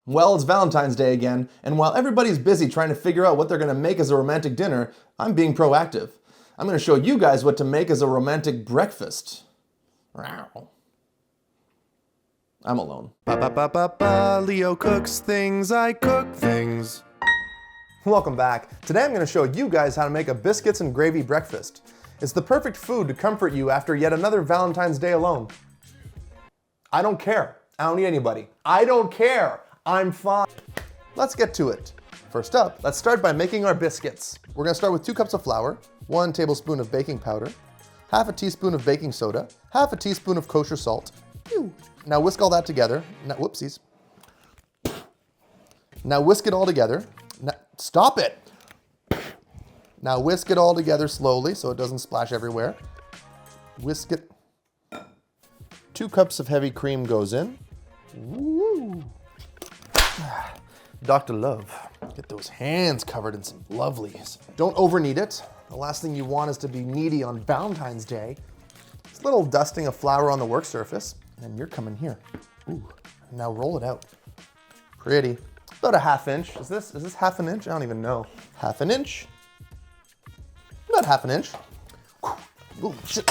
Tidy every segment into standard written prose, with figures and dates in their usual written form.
Well, it's Valentine's Day again, and while everybody's busy trying to figure out what they're gonna make as a romantic dinner, I'm being proactive. I'm gonna show you guys what to make as a romantic breakfast. I'm alone. Leo cooks things, I cook things. Welcome back. Today I'm gonna show you guys how to make a biscuits and gravy breakfast. It's the perfect food to comfort you after yet another Valentine's Day alone. I don't care. I don't need anybody. I don't care. I'm fine. Let's get to it. First up, let's start by making our biscuits. We're gonna start with 2 cups of flour, 1 tablespoon of baking powder, half a teaspoon of baking soda, half a teaspoon of kosher salt. Now whisk all that together. Now, whoopsies. Now whisk it all together. Now, stop it. Now whisk it all together slowly so it doesn't splash everywhere. Whisk it. 2 cups of heavy cream goes in. Woo. Dr. Love, get those hands covered in some lovelies. Don't overknead it. The last thing you want is to be needy on Valentine's Day. It's a little dusting of flour on the work surface, and you're coming here. Ooh. Now roll it out. Pretty. About a ½ inch. Is this half an inch? I don't even know. Half an inch. About half an inch. Ooh, shit.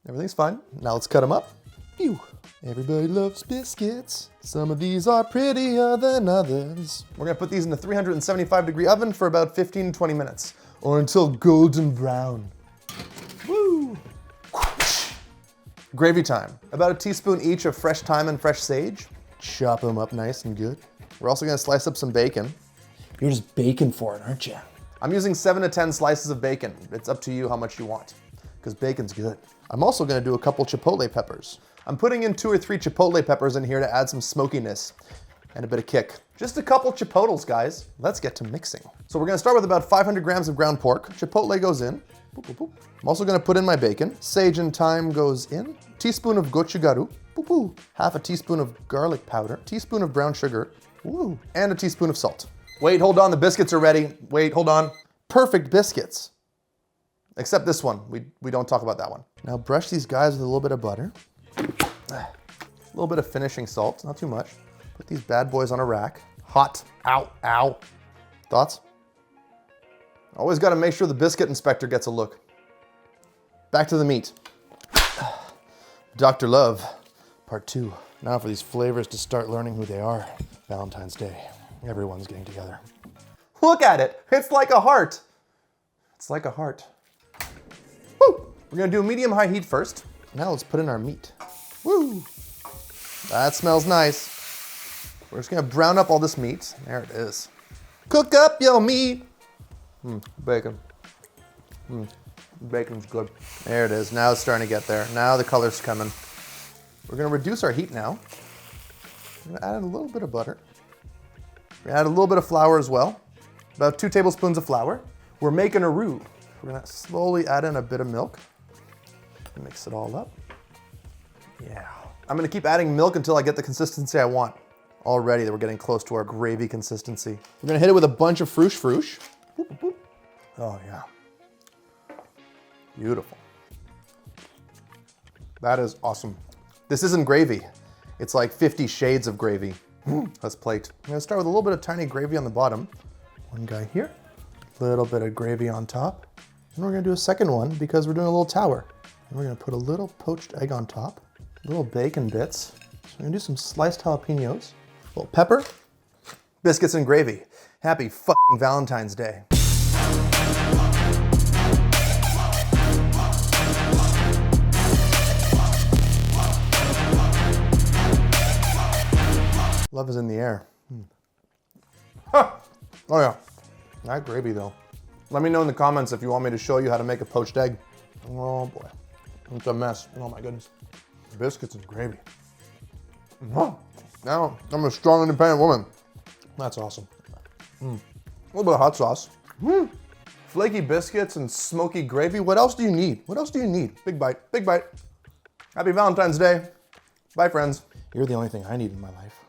Everything's fine. Now let's cut them up. Phew. Everybody loves biscuits. Some of these are prettier than others. We're gonna put these in the 375-degree oven for about 15 to 20 minutes, or until golden brown. Woo! Gravy time. About a teaspoon each of fresh thyme and fresh sage. Chop them up nice and good. We're also gonna slice up some bacon. You're just baking for it, aren't you? I'm using 7 to 10 slices of bacon. It's up to you how much you want, because bacon's good. I'm also gonna do a couple chipotle peppers. I'm putting in 2 or 3 chipotle peppers in here to add some smokiness and a bit of kick. Just a couple chipotles, guys. Let's get to mixing. So we're gonna start with about 500 grams of ground pork. Chipotle goes in. Boop, boop, boop. I'm also gonna put in my bacon. Sage and thyme goes in. Teaspoon of gochugaru. Boop, boop. Half a teaspoon of garlic powder. Teaspoon of brown sugar. Ooh. And a teaspoon of salt. Wait, hold on, the biscuits are ready. Wait, hold on. Perfect biscuits. Except this one, we don't talk about that one. Now brush these guys with a little bit of butter. A little bit of finishing salt, not too much. Put these bad boys on a rack. Hot, ow, ow. Thoughts? Always gotta make sure the biscuit inspector gets a look. Back to the meat. Dr. Love, part 2. Now for these flavors to start learning who they are. Valentine's Day, everyone's getting together. Look at it, it's like a heart. It's like a heart. Woo! We're gonna do medium-high heat first. Now let's put in our meat. Woo! That smells nice. We're just gonna brown up all this meat. There it is. Cook up your meat. Bacon. Bacon's good. There it is. Now it's starting to get there. Now the color's coming. We're gonna reduce our heat now. We're gonna add in a little bit of butter. We're gonna add a little bit of flour as well. About 2 tablespoons of flour. We're making a roux. We're gonna slowly add in a bit of milk. Mix it all up. Yeah. I'm gonna keep adding milk until I get the consistency I want. Already we're getting close to our gravy consistency. We're gonna hit it with a bunch of froosh froosh. Boop, boop, boop. Oh yeah. Beautiful. That is awesome. This isn't gravy. It's like 50 shades of gravy. Let's plate. I'm gonna start with a little bit of tiny gravy on the bottom. One guy here, a little bit of gravy on top. And we're gonna do a second one because we're doing a little tower. And we're gonna put a little poached egg on top, little bacon bits. So we're gonna do some sliced jalapenos, a little pepper, biscuits and gravy. Happy fucking Valentine's Day. Love is in the air. Huh. Oh yeah, that gravy though. Let me know in the comments if you want me to show you how to make a poached egg. Oh boy, it's a mess. Oh my goodness. Biscuits and gravy. Now I'm a strong, independent woman. That's awesome. A little bit of hot sauce. Flaky biscuits and smoky gravy. What else do you need? What else do you need? Big bite, big bite. Happy Valentine's Day. Bye friends. You're the only thing I need in my life.